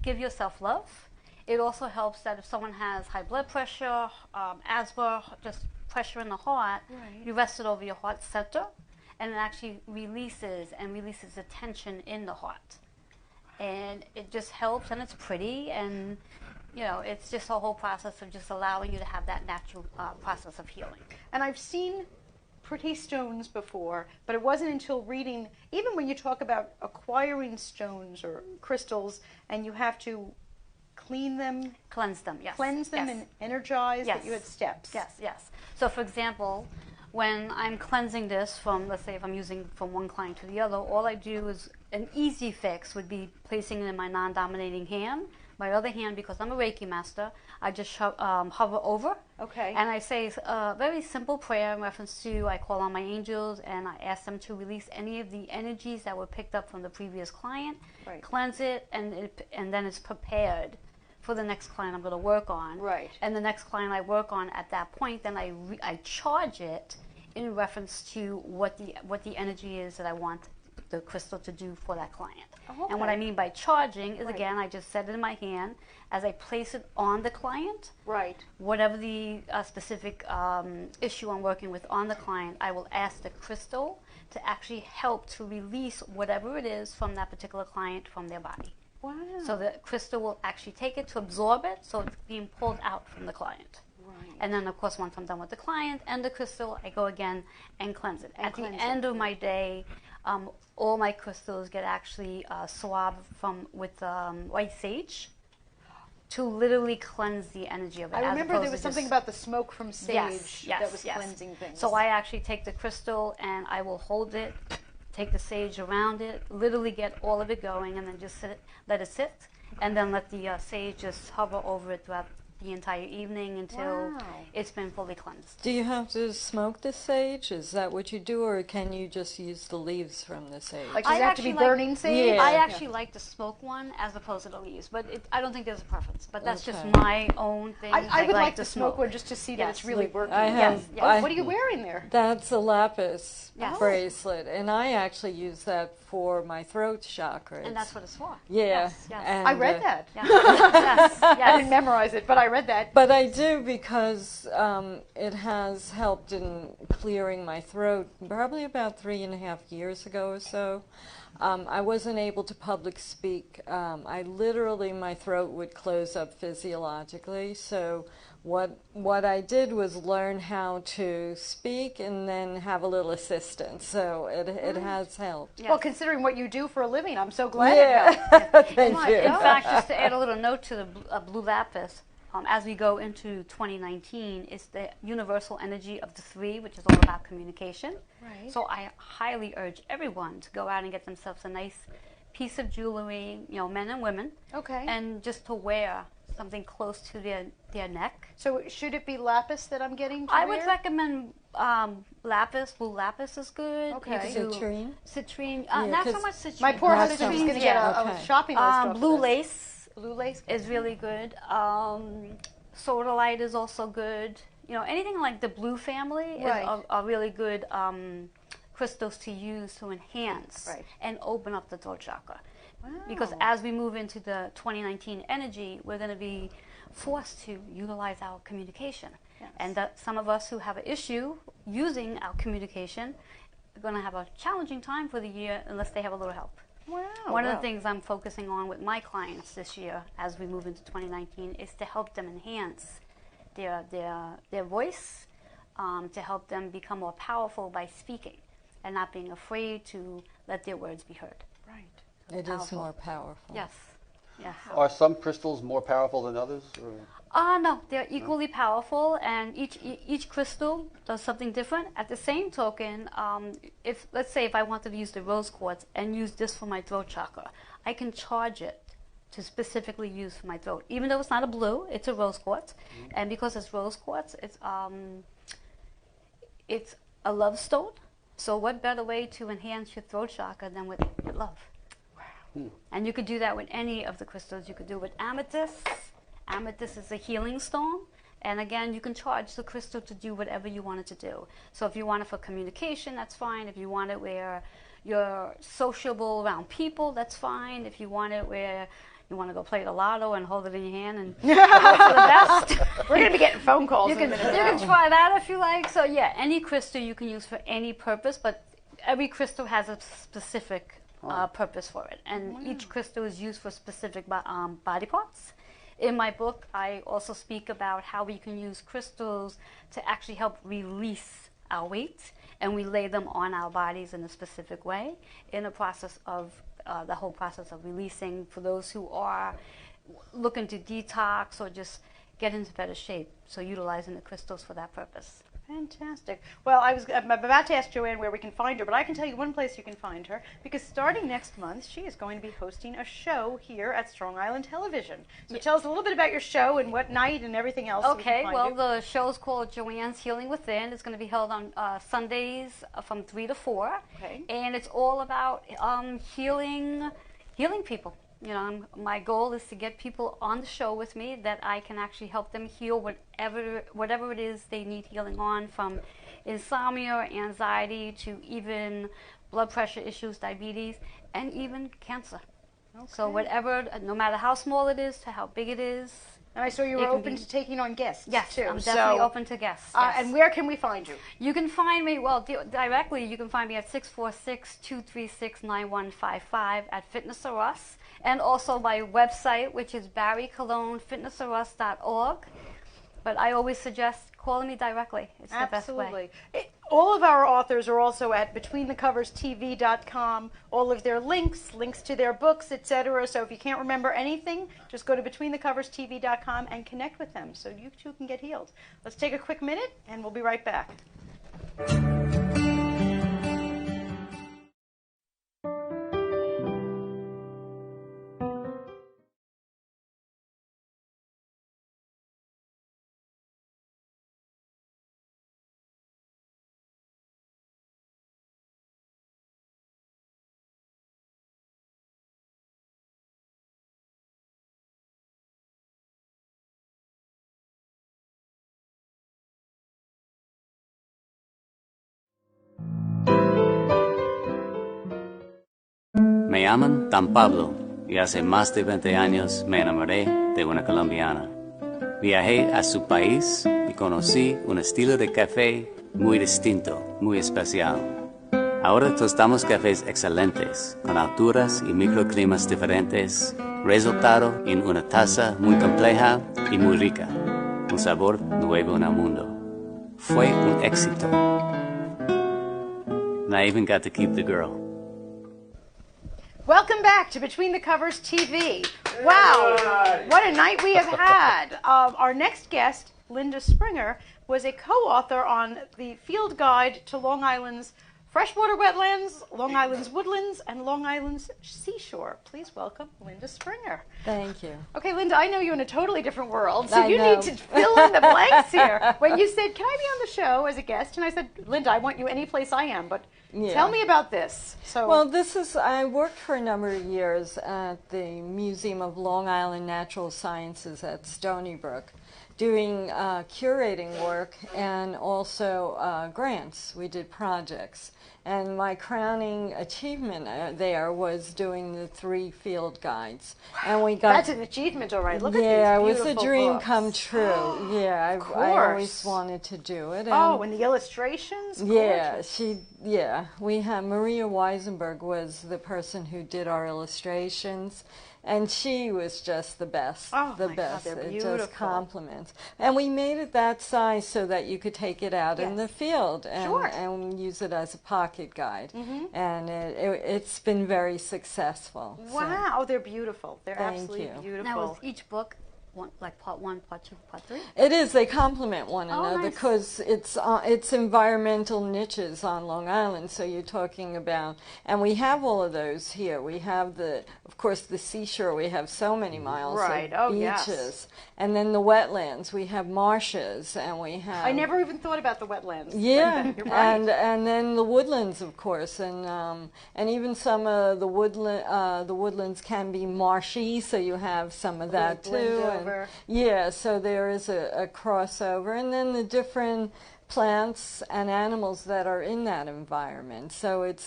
give yourself love. It also helps that if someone has high blood pressure, asthma, just pressure in the heart, Right. you rest it over your heart center, and it actually releases the tension in the heart. And it just helps, and it's pretty, and it's just a whole process of just allowing you to have that natural process of healing. And I've seen pretty stones before, but it wasn't until reading, even when you talk about acquiring stones or crystals, and you have to clean them, Cleanse them, yes. cleanse them, yes. and energize, that Yes. you had steps. Yes. So, for example, when I'm cleansing this from, let's say if I'm using from one client to the other, all I do is, an easy fix would be placing it in my non-dominating hand. My other hand, because I'm a Reiki master, I just hover over. Okay. And I say a very simple prayer in reference to, I call on my angels and I ask them to release any of the energies that were picked up from the previous client, Right. cleanse it, and then it's prepared for the next client I'm going to work on. Right. And the next client I work on at that point, then I charge it in reference to what the energy is that I want the crystal to do for that client. Oh, And what okay. I mean by charging is, Right. again, I just set it in my hand as I place it on the client. Right. Whatever the specific issue I'm working with on the client, I will ask the crystal to actually help to release whatever it is from that particular client from their body. Wow. So the crystal will actually take it to absorb it, so it's being pulled out from the client. Right. And then, of course, once I'm done with the client and the crystal, I go again and cleanse it. And At cleanse the it. end of my day, all my crystals get actually swabbed with white sage to literally cleanse the energy of it. I as remember opposed there was to something just- about the smoke from sage Yes, that was yes. cleansing things. So I actually take the crystal and I will hold it, take the sage around it, literally get all of it going, and then just let it sit, and then let the sage just hover over it throughout the entire evening until Wow. it's been fully cleansed. Do you have to smoke the sage? Is that what you do, or can you just use the leaves from the sage? Like, does it have to be actually burning sage? Yeah. I actually like to smoke one as opposed to the leaves, but I don't think there's a preference. But that's just Okay. my own thing. I would like to smoke. smoke one just to see that Yes. it's really Look, working. I have- Yes, yes. I- What are you wearing there? That's a lapis Yes. bracelet, and I actually use that for my throat chakra. And that's what it's for. Yeah. Yes, yes. and, I read that. Yes, yes, I yes. didn't memorize it, but I read that. But I do, because it has helped in clearing my throat probably about 3.5 years ago or so. I wasn't able to public speak. My throat would close up physiologically. So what I did was learn how to speak and then have a little assistance. So it has helped. Yes. Well, considering what you do for a living, I'm so glad it helped. Yeah, thank my you. In fact, just to add a little note to the blue lapis, as we go into 2019, it's the universal energy of the three, which is all about communication. Right. So I highly urge everyone to go out and get themselves a nice piece of jewelry, men and women, Okay. and just to wear something close to their neck. So should it be lapis that I'm getting to I wear? would recommend lapis. Blue lapis is good. Okay. You could do Citrine? Citrine. Yeah, Not so 'cause much citrine. My poor That's husband's something. going to get a Okay. shopping list off of Blue this. lace Blue lace. is really good. Sodalite is also good. Anything like the blue family Right. are really good crystals to use to enhance Right. and open up the throat chakra. Wow. Because as we move into the 2019 energy, we're going to be forced to utilize our communication. Yes. And that some of us who have an issue using our communication are going to have a challenging time for the year unless they have a little help. Wow. One of wow. the things I'm focusing on with my clients this year as we move into 2019 is to help them enhance their voice, to help them become more powerful by speaking and not being afraid to let their words be heard. Right. It is Powerful. more powerful. Yes. Yes. Are some crystals more powerful than others? Or? No, they're equally powerful, and each crystal does something different. At the same token, if let's say if I wanted to use the rose quartz and use this for my throat chakra, I can charge it to specifically use for my throat. Even though it's not a blue, it's a rose quartz, and because it's rose quartz, it's a love stone. So what better way to enhance your throat chakra than with love? Wow. And you could do that with any of the crystals. You could do it with amethyst. Amethyst is a healing stone. And again, you can charge the crystal to do whatever you want it to do. So if you want it for communication, that's fine. If you want it where you're sociable around people, that's fine. If you want it where you want to go play the lotto and hold it in your hand and hope for the best. We're going to be getting phone calls. You can try that if you like. So yeah, any crystal you can use for any purpose, but every crystal has a specific purpose for it. And each crystal is used for specific body parts. In my book, I also speak about how we can use crystals to actually help release our weight, and we lay them on our bodies in a specific way in the process of the whole process of releasing for those who are looking to detox or just get into better shape. So utilizing the crystals for that purpose. Fantastic. Well, I'm about to ask Joanne where we can find her, but I can tell you one place you can find her, because starting next month, she is going to be hosting a show here at Strong Island Television. So tell us a little bit about your show and what night and everything else. Okay, well, the show is called Joanne's Healing Within. It's going to be held on Sundays from 3 to 4. Okay. And it's all about healing people. You know, my goal is to get people on the show with me that I can actually help them heal whatever it is they need healing on, from insomnia, anxiety, to even blood pressure issues, diabetes, and even cancer. Okay. So whatever, no matter how small it is to how big it is. And I saw you were open to taking on guests, yes, too. I'm definitely open to guests. Yes. And where can we find you? You can find me, directly, you can find me at 646-236-9155 at Fitness or Us. And also my website, which is barrycolonfitnessorus.org. But I always suggest calling me directly. It's the best way. All of our authors are also at BetweenTheCoversTV.com. All of their links to their books, etc. So if you can't remember anything, just go to BetweenTheCoversTV.com and connect with them so you too can get healed. Let's take a quick minute, and we'll be right back. Me llaman Dan Pablo y hace más de 20 años me enamoré de una colombiana. Viajé a su país y conocí un estilo de café muy distinto, muy especial. Ahora tostamos cafés excelentes, con alturas y microclimas diferentes, resultado en una taza muy compleja y muy rica, un sabor nuevo en el mundo. Fue un éxito. And I even got to keep the girl. Welcome back to Between the Covers TV. Wow, what a night we have had. Our next guest, Linda Springer, was a co-author on the field guide to Long Island's freshwater wetlands, Long Island's woodlands, and Long Island's seashore. Please welcome Linda Springer. Thank you. Okay, Linda, I know you're in a totally different world, so I you know. need to fill in the blanks here. When you said, can I be on the show as a guest? And I said, Linda, I want you any place I am, but tell me about this. Well, I worked for a number of years at the Museum of Long Island Natural Sciences at Stony Brook, doing curating work and also grants. We did projects. And my crowning achievement there was doing the 3 field guides. And we got That's an achievement, all right. Look at these it was beautiful a dream books. come true. Yeah, Of I always course. wanted to do it. And the illustrations? yeah, Gorgeous. we had Maria Weisenberg was the person who did our illustrations, And she was just the best. Oh, the my God, best. they're It beautiful. just compliments. And we made it that size so that you could take it out in Yes. the field and, Sure. and use it as a pocket guide. Mm-hmm. And it's been very successful. So, Wow, they're beautiful. They're Thank absolutely you. beautiful. Now, is each book like part 1, part 2, part 3? it is. They complement one Oh, another nice. because it's environmental niches on Long Island. So you're talking about, and we have all of those here. We have of course, the seashore. We have so many miles Right. of Oh, beaches, yes. and then the wetlands. We have marshes, and we have. I never even thought about the wetlands. Yeah, You're right. and then the woodlands, of course, and even some of the woodlands can be marshy, so you have some of that too. blend and- over. yeah, so there is a crossover, and then the different plants and animals that are in that environment. So it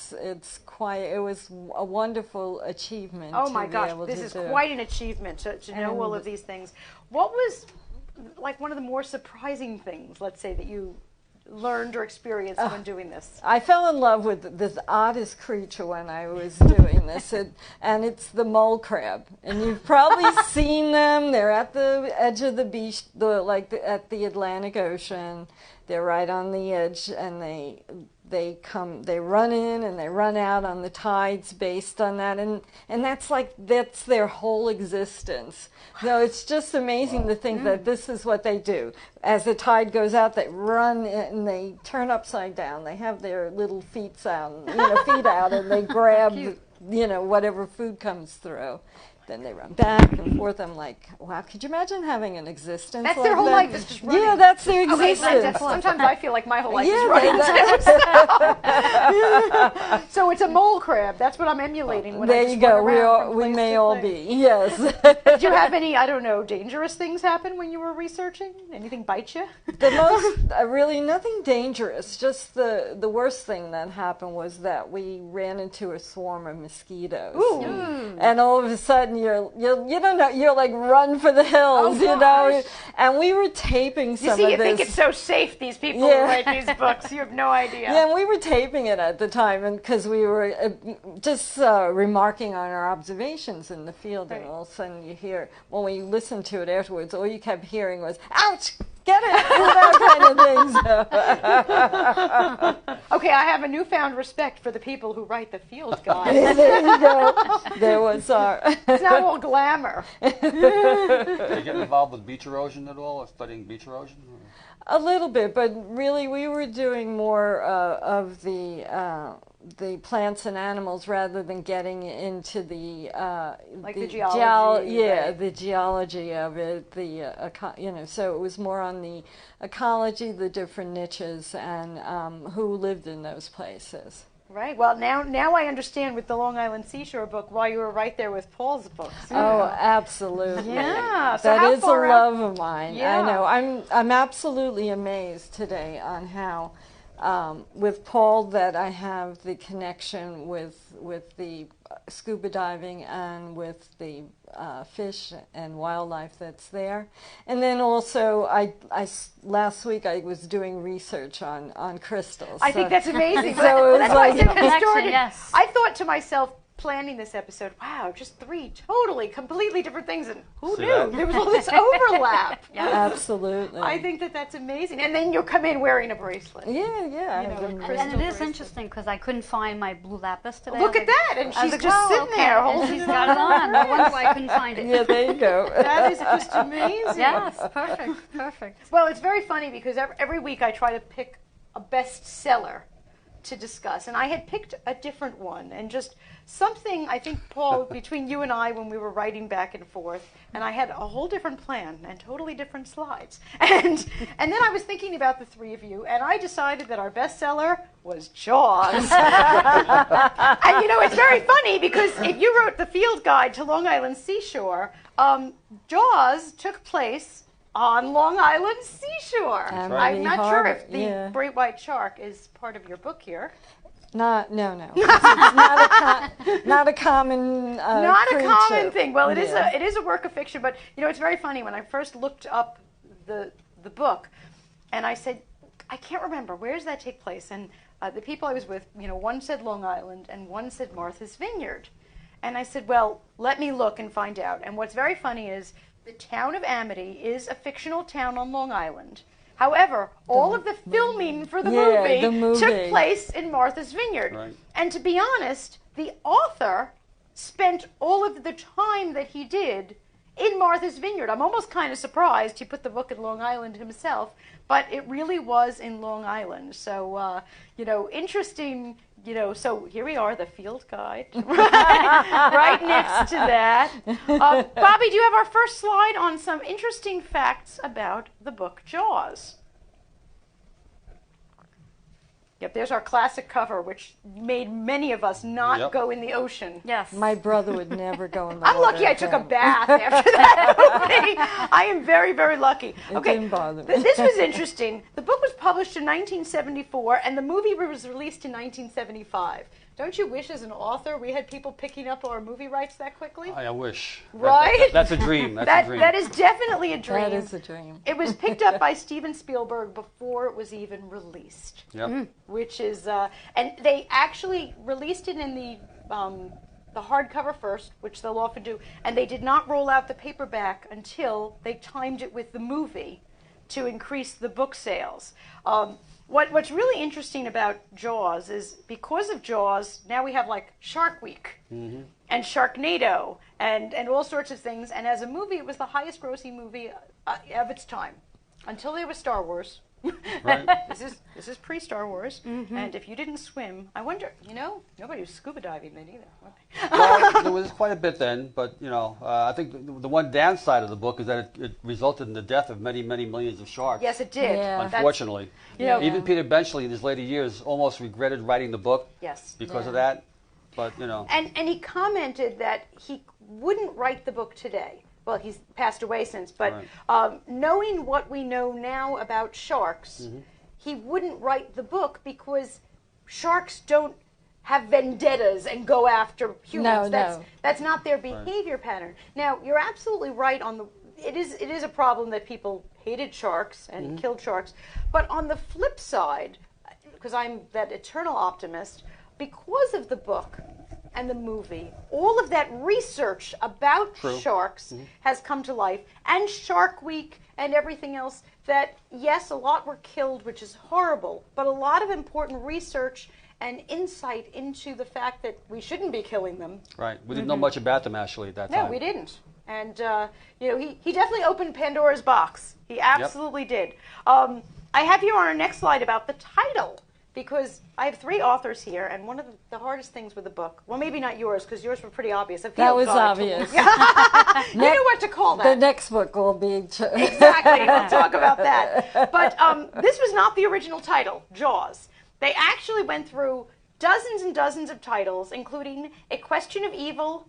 was a wonderful achievement. Oh to my be gosh, able this to is do. quite an achievement to know all of these things. What was like one of the more surprising things, let's say, that you learned or experienced when doing this? I fell in love with this oddest creature when I was doing this, and it's the mole crab. And you've probably seen them. They're at the edge of the beach, at the Atlantic Ocean. They're right on the edge, and they run in and they run out on the tides based on that, and that's their whole existence. So it's just amazing to think that this is what they do. As the tide goes out, they run and they turn upside down. They have their little feet out, and they grab whatever food comes through. Then they run back and forth. I'm like, wow, could you imagine having an existence That's like their whole that? life is just running. Yeah, that's their Okay, existence. sometimes I feel like my whole life is Yeah, running. that- So it's a mole crab. That's what I'm emulating. When I there just you go. run around from We place may to all place. be. Yes. Did you have any, I don't know, dangerous things happen when you were researching? Anything bite you? The most, really nothing dangerous. Just the worst thing that happened was that we ran into a swarm of mosquitoes. Ooh. And all of a sudden you're like run for the hills, Oh, gosh. And we were taping You some see, of you this. think it's so safe, these people who Yeah. write these books. You have no idea. Yeah, and we were taping it at the time, and because we were just remarking on our observations in the field, Right. and all of a sudden you hear, when we listened to it afterwards, all you kept hearing was, "Ouch! Get it!" that kind of things. Okay, I have a newfound respect for the people who write the field guide. There you go. There was our. It's not all glamour. Did you get involved with beach erosion at all, or studying beach erosion? A little bit, but really we were doing more of the plants and animals rather than getting into the the geology, right. the geology of it, so it was more on the ecology, the different niches, and who lived in those places. Right. Well, now I understand with the Long Island Seashore book why you were right there with Paul's books. Oh, absolutely. Yeah. So That how is a far out- love of mine. Yeah. I know. I'm absolutely amazed today on how, with Paul, that I have the connection with the scuba diving and with the fish and wildlife that's there. And then also, last week I was doing research on crystals. I think that's amazing. So it was That's why I like- said when we Connection, started, yes. I thought to myself, planning this episode, wow, just 3 totally, completely different things, and who See knew? that? There was all this overlap. Absolutely. I think that's amazing. And then you come in wearing a bracelet. Yeah. You know, I've a been- crystal And it is bracelet. interesting because I couldn't find my blue lapis today. Look I at was that, and like- I was she's like, just oh, sitting okay. there And holding she's it got it on. No wonder why I couldn't find it. Yeah, there you go. That is just amazing. Yes, perfect. Well, it's very funny because every week I try to pick a bestseller to discuss, and I had picked a different one, and just something, I think, Paul, between you and I when we were writing back and forth, and I had a whole different plan and totally different slides, and then I was thinking about the 3 of you, and I decided that our bestseller was Jaws. And it's very funny because if you wrote the field guide to Long Island Seashore, Jaws took place on Long Island Seashore. And I'm the not sure harbor, if the yeah. great white shark is part of your book here. No. It's not a common Not creature. a common thing. Well, it is Yeah. a work of fiction, but it's very funny when I first looked up the book, and I said, I can't remember, where does that take place? And the people I was with, one said Long Island and one said Martha's Vineyard. And I said, well, let me look and find out. And what's very funny is the town of Amity is a fictional town on Long Island. However, all of the filming for the movie took place in Martha's Vineyard. Right. And to be honest, the author spent all of the time that he did in Martha's Vineyard. I'm almost kind of surprised he put the book in Long Island himself, but it really was in Long Island. So, interesting, so here we are, the field guide, right next to that. Bobby, do you have our first slide on some interesting facts about the book Jaws? Yep, there's our classic cover, which made many of us not go in the ocean. Yes. My brother would never go in the I'm water lucky I took a again. bath after that movie. I am very, very lucky. It didn't bother me. This was interesting. The book was published in 1974, and the movie was released in 1975. Don't you wish, as an author, we had people picking up our movie rights that quickly? I wish. Right? That's a dream. That's a dream. That is definitely a dream. That is a dream. It was picked up by Steven Spielberg before it was even released. Yep. Which is, and they actually released it in the hardcover first, which they'll often do, and they did not roll out the paperback until they timed it with the movie to increase the book sales. What's really interesting about Jaws is because of Jaws, now we have like Shark Week and Sharknado and all sorts of things. And as a movie, it was the highest grossing movie of its time until there was Star Wars. Right. This is pre-Star Wars, and if you didn't swim, I wonder, nobody was scuba diving then either. Well, there was quite a bit then, but I think the one downside of the book is that it resulted in the death of many, many millions of sharks. Yes, it did. Yeah. Unfortunately, even Peter Benchley in his later years almost regretted writing the book. Yes. Because of that. But And he commented that he wouldn't write the book today. Well, he's passed away since, but knowing what we know now about sharks, he wouldn't write the book because sharks don't have vendettas and go after humans. That's not their behavior pattern. Now, you're absolutely right on it is a problem that people hated sharks and killed sharks, but on the flip side, because I'm that eternal optimist, because of the book and the movie, all of that research about sharks has come to life, and Shark Week and everything else, that yes, a lot were killed, which is horrible, but a lot of important research and insight into the fact that we shouldn't be killing them. Right. We didn't know much about them actually at that time. No, we didn't. And he definitely opened Pandora's box. He absolutely did. I have here on our next slide about the title, because I have 3 authors here, and one of the hardest things with the book, well, maybe not yours, because yours were pretty obvious. That was obvious. You knew what to call that. The next book will be... Exactly. We'll talk about that. But this was not the original title, Jaws. They actually went through dozens and dozens of titles, including A Question of Evil,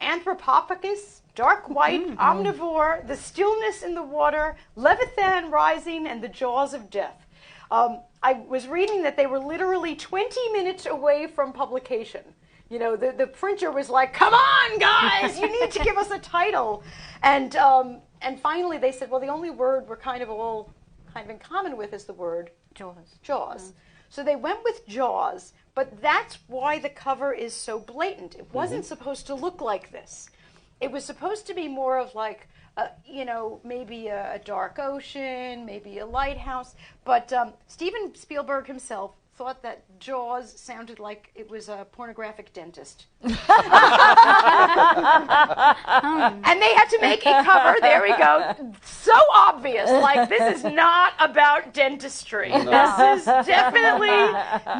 Anthropophagus, Dark White, Omnivore, The Stillness in the Water, Leviathan Rising, and The Jaws of Death. I was reading that they were literally 20 minutes away from publication. The printer was like, "Come on, guys, you need to give us a title." And finally they said, well, the only word we're kind of in common with is the word Jaws. Jaws. So they went with Jaws, but that's why the cover is so blatant. It wasn't supposed to look like this. It was supposed to be more of like, maybe a dark ocean, maybe a lighthouse. But Steven Spielberg himself thought that Jaws sounded like it was a pornographic dentist. And they had to make a cover, there we go, so obvious, like this is not about dentistry. No. This is definitely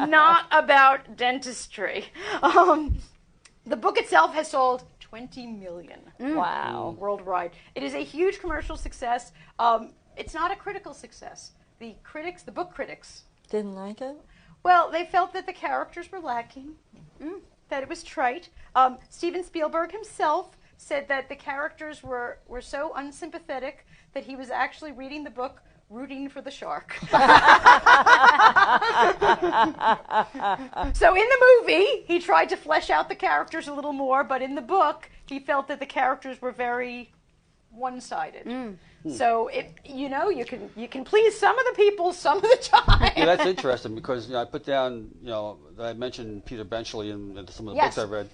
not about dentistry. The book itself has sold 20 million. Wow. Worldwide. It is a huge commercial success. It's not a critical success. The book critics, Didn't like it? well, they felt that the characters were lacking, that it was trite. Steven Spielberg himself said that the characters were so unsympathetic that he was actually reading the book rooting for the shark. So in the movie, he tried to flesh out the characters a little more, but in the book, he felt that the characters were very one-sided. So you can please some of the people some of the time. Yeah, that's interesting because I put down that I mentioned Peter Benchley in some of the books I read,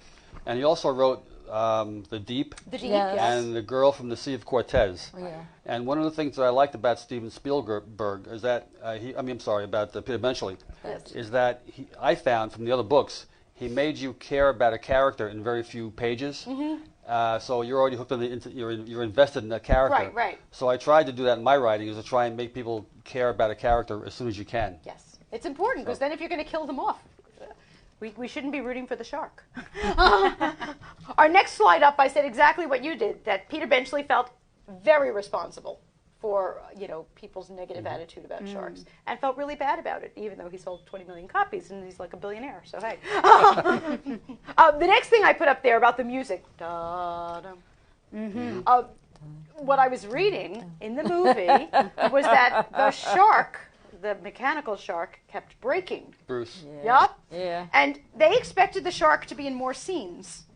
And he also wrote The Deep The Deep, Yes. yes. and The Girl from the Sea of Cortez. Yeah. And one of the things that I liked about Steven Spielberg is that about Peter Benchley, is that I found from the other books he made you care about a character in very few pages. So you're already hooked on you're invested in that character. Right, right. So I tried to do that in my writing, is to try and make people care about a character as soon as you can. Yes, it's important because then if you're going to kill them off, we shouldn't be rooting for the shark. Our next slide up, I said exactly what you did, that Peter Benchley felt very responsible for people's negative attitude about sharks, and felt really bad about it, even though he sold 20 million copies and he's like a billionaire. So hey, the next thing I put up there about the music. What I was reading in the movie was that the shark, the mechanical shark, kept breaking. Bruce. Yup. Yeah. And they expected the shark to be in more scenes,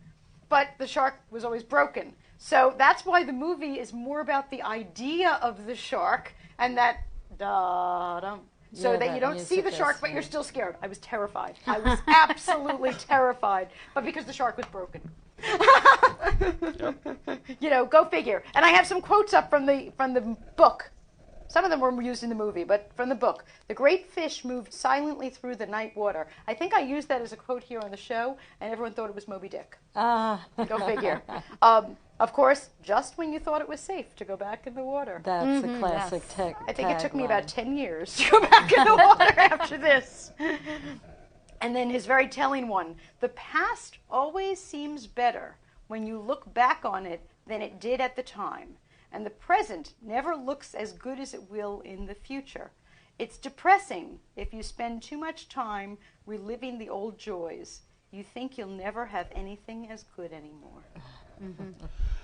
but the shark was always broken. So that's why the movie is more about the idea of the shark and that da-dum, so Yeah, that that you don't see music the shark, is, but yeah. you're still scared. I was terrified. I was absolutely terrified, but because the shark was broken. Go figure. And I have some quotes up from the book. Some of them were used in the movie, but from the book. The great fish moved silently through the night water. I think I used that as a quote here on the show, and everyone thought it was Moby Dick. Go figure. Of course, just when you thought it was safe to go back in the water. That's a classic yes. I think it took me tagline. about 10 years to go back in the water after this. And then his very telling one, the past always seems better when you look back on it than it did at the time. And the present never looks as good as it will in the future. It's depressing if you spend too much time reliving the old joys. You think you'll never have anything as good anymore.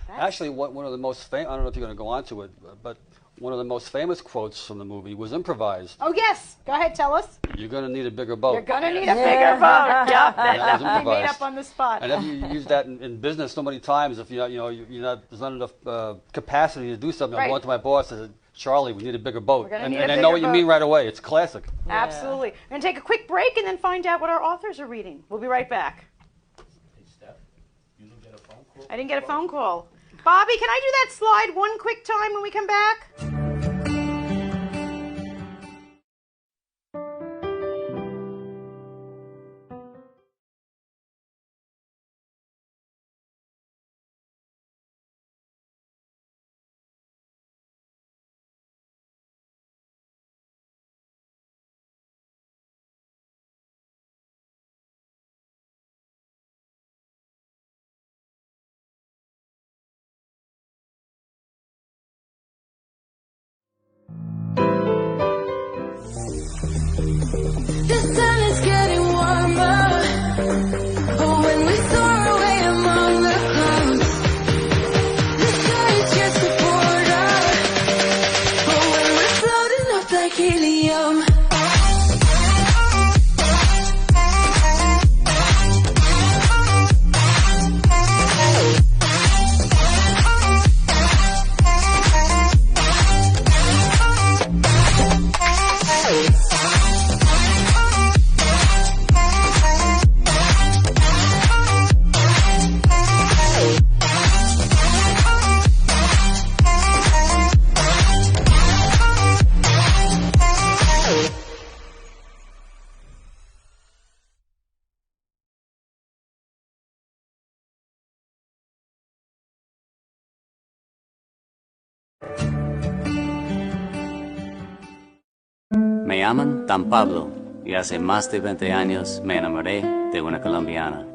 Actually, one of the most famous, I don't know if you're going to go on to it, but one of the most famous quotes from the movie was improvised. Oh, yes. Go ahead, tell us. You're going to need a bigger boat. You're going to need a bigger boat. Yep, that was that's made improvised. up on the spot. And if you use that in business so many times, if you're not, there's not enough capacity to do something, Right. I'm going to my boss and say, Charlie, we need a bigger boat. We're gonna And, need a and I bigger know what you boat. mean right away. It's classic. Absolutely. We're going to take a quick break and then find out what our authors are reading. We'll be right back. Hey, Steph, you didn't get a phone call? I didn't get a phone call. Bobby, can I do that slide one quick time when we come back? The sun is getting warmer, but when we soar away among the clouds, the sky is just a border. But when we're floating up like helium, Me llaman Dan Pablo y hace más de 20 años me enamoré de una colombiana.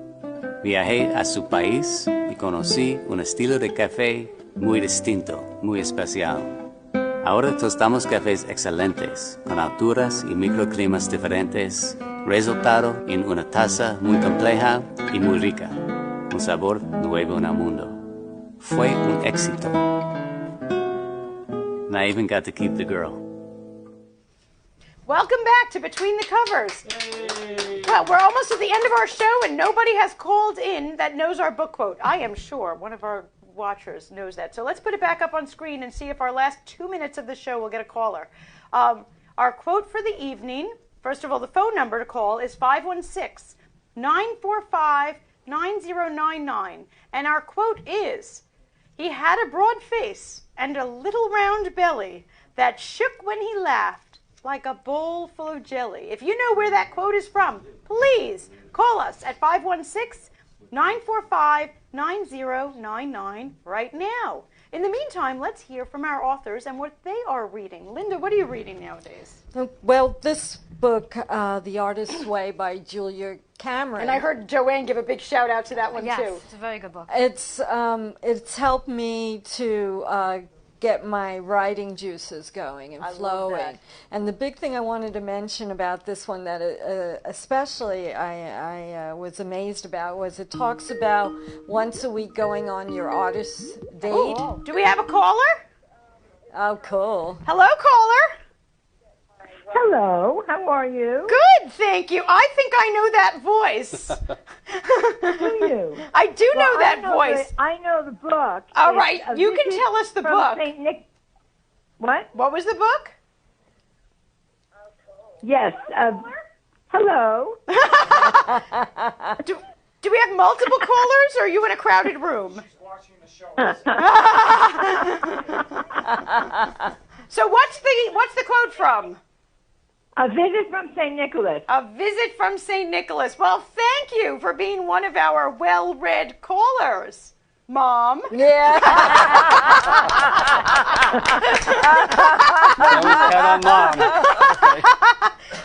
Viajé a su país y conocí un estilo de café muy distinto, muy especial. Ahora tostamos cafés excelentes, con alturas y microclimas diferentes, resultado en una taza muy compleja y muy rica, un sabor nuevo en el mundo. Fue un éxito. And I even got to keep the girl. Welcome back to Between the Covers. Well, we're almost at the end of our show, and nobody has called in that knows our book quote. I am sure one of our watchers knows that. So let's put it back up on screen and see if our last 2 minutes of the show will get a caller. Our quote for the evening, first of all, the phone number to call is 516-945-2525. 9099. And our quote is, "He had a broad face and a little round belly that shook when he laughed like a bowl full of jelly." If you know where that quote is from, please call us at 516-945-9099 right now. In the meantime, let's hear from our authors and what they are reading. Linda, what are you reading nowadays? Well, this book, The Artist's Way by Julia Cameron. And I heard Joanne give a big shout out to that one Yes, too. it's a very good book. It's helped me to get my writing juices going and I love flowing. that. And the big thing I wanted to mention about this one that especially I was amazed about was it talks about once a week going on your artist date. Do we have a caller? Oh, cool. Hello, caller. Hello, how are you? Good, thank you. I think I know that voice. Do you? I do know that I voice. I know the book. All It's right, A you can Visit tell us the from book. Saint Nick. What? What was the book? Yes. Hello. Do we have multiple callers, or are you in a crowded room? So what's the quote from? A Visit from St. Nicholas. A Visit from St. Nicholas. Well, thank you for being one of our well-read callers, Mom. Yeah. Head on Mom.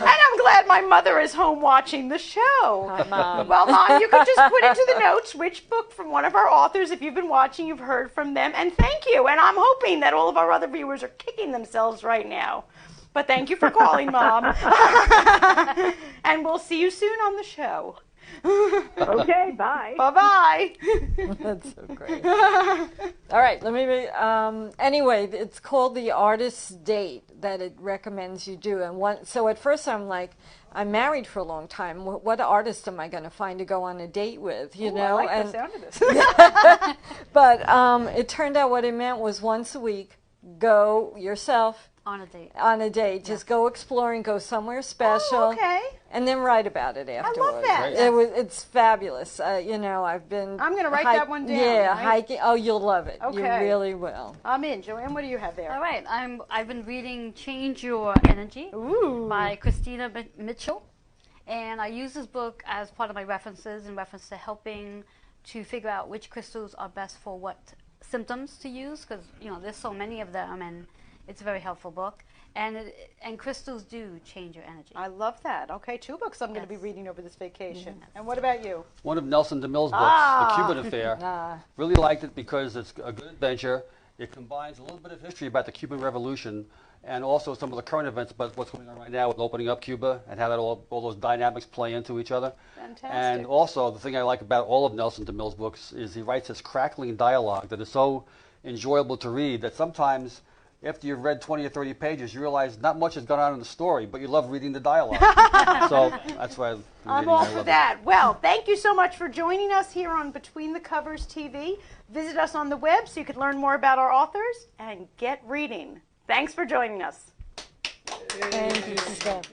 And I'm glad my mother is home watching the show. Hi, Mom. Well, Mom, you can just put into the notes which book from one of our authors. If you've been watching, you've heard from them. And thank you. And I'm hoping that all of our other viewers are kicking themselves right now. But thank you for calling, Mom. And we'll see you soon on the show. Okay, bye. Bye-bye. That's so great. All right, let me read. Anyway, it's called The Artist's Date that it recommends you do. So at first I'm like, I'm married for a long time. What artist am I going to find to go on a date with? You know? I like the sound of this. But it turned out what it meant was once a week, go yourself On a date. on a date. Just go exploring, go somewhere special. Oh, okay. And then write about it afterwards. that. It's fabulous. You know, I've been. I'm gonna write that one down, Yeah, right? hiking. Oh, you'll love it. You Okay. really will. I'm in. Joanne, what do you have there? All right, I've been reading Change Your Energy Ooh. by Christina Mitchell, and I use this book as part of my references in reference to helping to figure out which crystals are best for what symptoms to use, because there's so many of them, and it's a very helpful book. And crystals do change your energy. I love that. Okay, 2 books I'm going to be Yes. reading over this vacation. And what about you? One of Nelson DeMille's books, Ah. The Cuban Affair. Really liked it because it's a good adventure. It combines a little bit of history about the Cuban Revolution and also some of the current events about what's going on right now with opening up Cuba and how that all those dynamics play into each other. Fantastic. And also, the thing I like about all of Nelson DeMille's books is he writes this crackling dialogue that is so enjoyable to read that sometimes after you've read 20 or 30 pages, you realize not much has gone on in the story, but you love reading the dialogue. So that's why I'm all for that. Well, thank you so much for joining us here on Between the Covers TV. Visit us on the web so you can learn more about our authors and get reading. Thanks for joining us. Thank you, Steph.